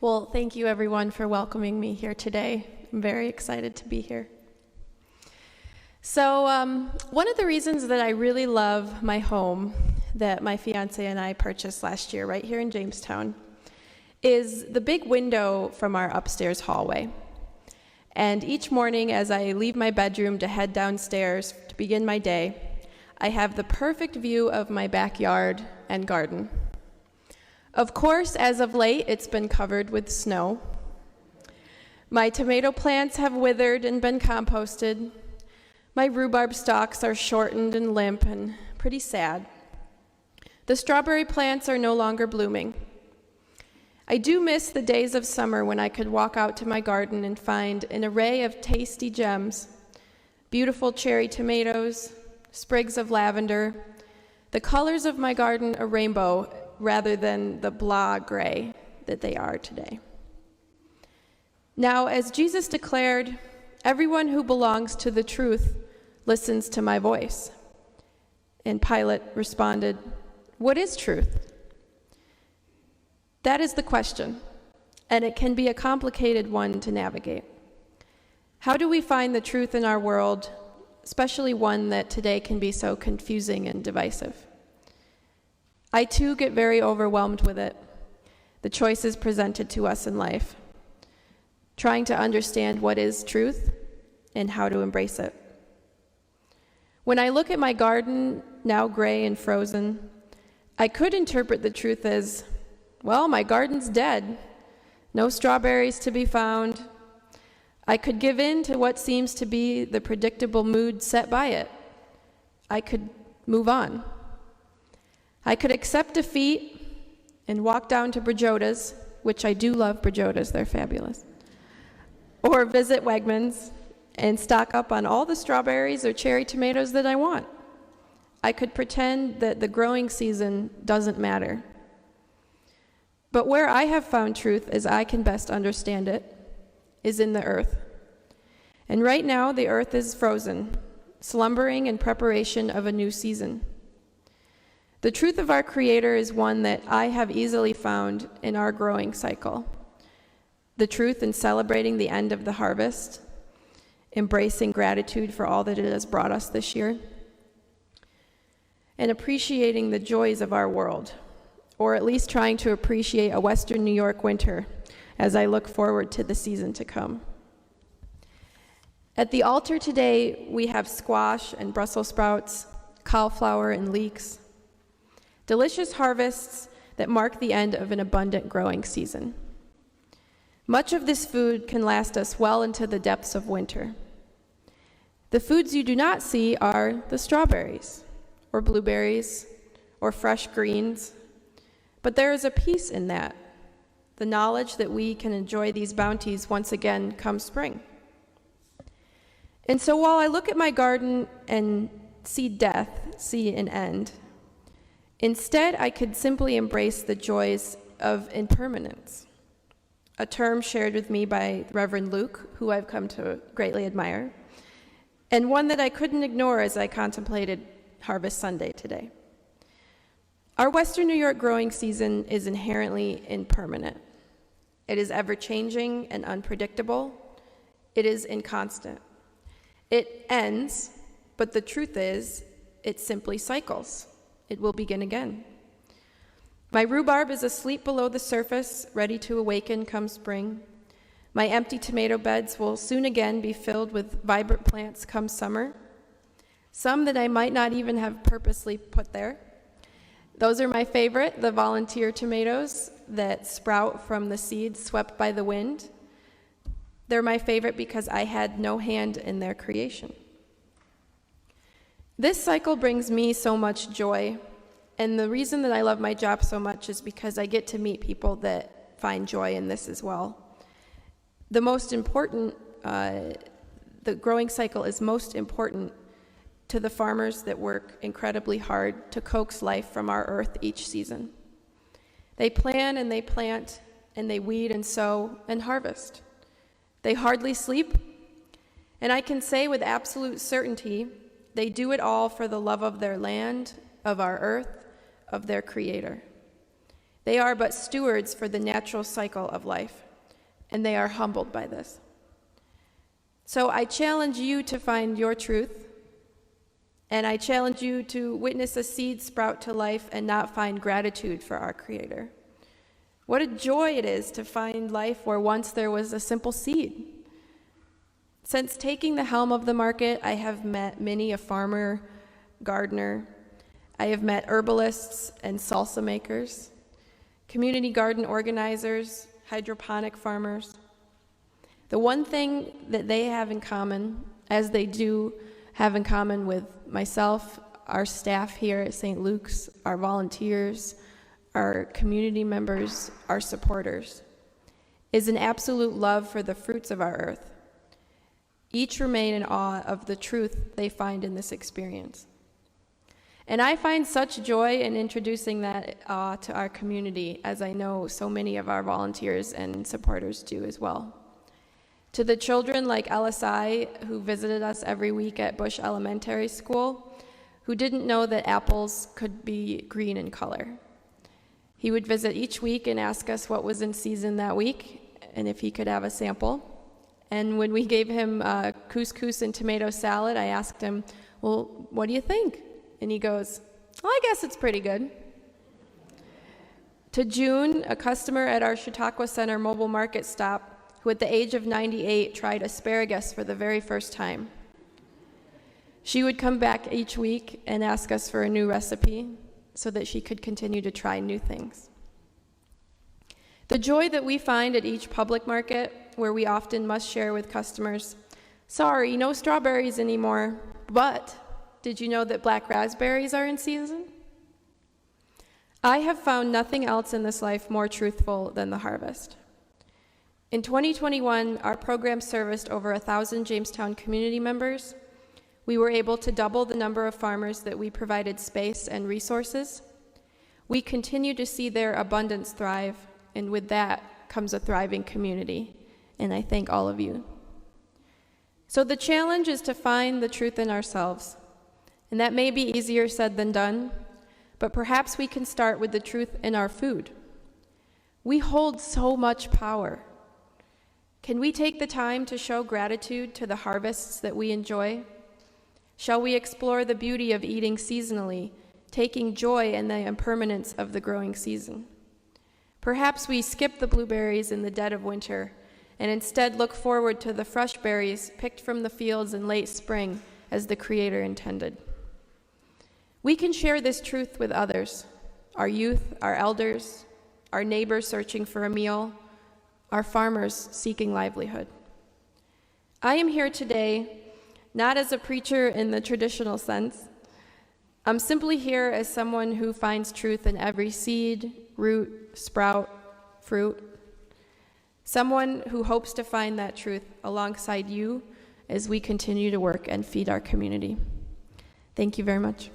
Well, thank you everyone for welcoming me here today. I'm very excited to be here. So one of the reasons that I really love my home that my fiance and I purchased last year right here in Jamestown is the big window from our upstairs hallway. And each morning as I leave my bedroom to head downstairs to begin my day, I have the perfect view of my backyard and garden. Of course, as of late, it's been covered with snow. My tomato plants have withered and been composted. My rhubarb stalks are shortened and limp and pretty sad. The strawberry plants are no longer blooming. I do miss the days of summer when I could walk out to my garden and find an array of tasty gems, beautiful cherry tomatoes, sprigs of lavender, the colors of my garden a rainbow rather than the blah gray that they are today. Now, as Jesus declared, everyone who belongs to the truth listens to my voice. And Pilate responded, "What is truth?" That is the question, and it can be a complicated one to navigate. How do we find the truth in our world, especially one that today can be so confusing and divisive? I too get very overwhelmed with it, the choices presented to us in life, trying to understand what is truth and how to embrace it. When I look at my garden, now gray and frozen, I could interpret the truth as, well, my garden's dead, no strawberries to be found. I could give in to what seems to be the predictable mood set by it. I could move on. I could accept defeat and walk down to Brajota's, which I do love Brajota's, they're fabulous, or visit Wegmans and stock up on all the strawberries or cherry tomatoes that I want. I could pretend that the growing season doesn't matter. But where I have found truth as I can best understand it is in the earth. And right now the earth is frozen, slumbering in preparation of a new season. The truth of our Creator is one that I have easily found in our growing cycle. The truth in celebrating the end of the harvest, embracing gratitude for all that it has brought us this year, and appreciating the joys of our world, or at least trying to appreciate a Western New York winter as I look forward to the season to come. At the altar today, we have squash and Brussels sprouts, cauliflower and leeks, delicious harvests that mark the end of an abundant growing season. Much of this food can last us well into the depths of winter. The foods you do not see are the strawberries, or blueberries, or fresh greens, but there is a peace in that, the knowledge that we can enjoy these bounties once again come spring. And so while I look at my garden and see death, see an end, instead, I could simply embrace the joys of impermanence, a term shared with me by Reverend Luke, who I've come to greatly admire, and one that I couldn't ignore as I contemplated Harvest Sunday today. Our Western New York growing season is inherently impermanent. It is ever-changing and unpredictable. It is inconstant. It ends, but the truth is, it simply cycles. It will begin again. My rhubarb is asleep below the surface, ready to awaken come spring. My empty tomato beds will soon again be filled with vibrant plants come summer, some that I might not even have purposely put there. Those are my favorite, the volunteer tomatoes that sprout from the seeds swept by the wind. They're my favorite because I had no hand in their creation. This cycle brings me so much joy, and the reason that I love my job so much is because I get to meet people that find joy in this as well. The growing cycle is most important to the farmers that work incredibly hard to coax life from our earth each season. They plan and they plant, and they weed and sow and harvest. They hardly sleep, and I can say with absolute certainty, they do it all for the love of their land, of our earth, of their Creator. They are but stewards for the natural cycle of life, and they are humbled by this. So I challenge you to find your truth, and I challenge you to witness a seed sprout to life and not find gratitude for our Creator. What a joy it is to find life where once there was a simple seed. Since taking the helm of the market, I have met many a farmer, gardener. I have met herbalists and salsa makers, community garden organizers, hydroponic farmers. The one thing that they have in common, as they do have in common with myself, our staff here at St. Luke's, our volunteers, our community members, our supporters, is an absolute love for the fruits of our earth. Each remain in awe of the truth they find in this experience. And I find such joy in introducing that awe to our community, as I know so many of our volunteers and supporters do as well. To the children like LSI, who visited us every week at Bush Elementary School, who didn't know that apples could be green in color. He would visit each week and ask us what was in season that week, and if he could have a sample. And when we gave him couscous and tomato salad, I asked him, well, what do you think? And he goes, well, I guess it's pretty good. To June, a customer at our Chautauqua Center mobile market stop, who at the age of 98 tried asparagus for the very first time. She would come back each week and ask us for a new recipe so that she could continue to try new things. The joy that we find at each public market, where we often must share with customers, sorry, no strawberries anymore, but did you know that black raspberries are in season? I have found nothing else in this life more truthful than the harvest. In 2021, our program serviced over 1,000 Jamestown community members. We were able to double the number of farmers that we provided space and resources. We continue to see their abundance thrive, and with that comes a thriving community, and I thank all of you. So the challenge is to find the truth in ourselves, and that may be easier said than done, but perhaps we can start with the truth in our food. We hold so much power. Can we take the time to show gratitude to the harvests that we enjoy? Shall we explore the beauty of eating seasonally, taking joy in the impermanence of the growing season? Perhaps we skip the blueberries in the dead of winter and instead look forward to the fresh berries picked from the fields in late spring as the Creator intended. We can share this truth with others, our youth, our elders, our neighbors searching for a meal, our farmers seeking livelihood. I am here today not as a preacher in the traditional sense. I'm simply here as someone who finds truth in every seed, root, sprout, fruit. Someone who hopes to find that truth alongside you as we continue to work and feed our community. Thank you very much.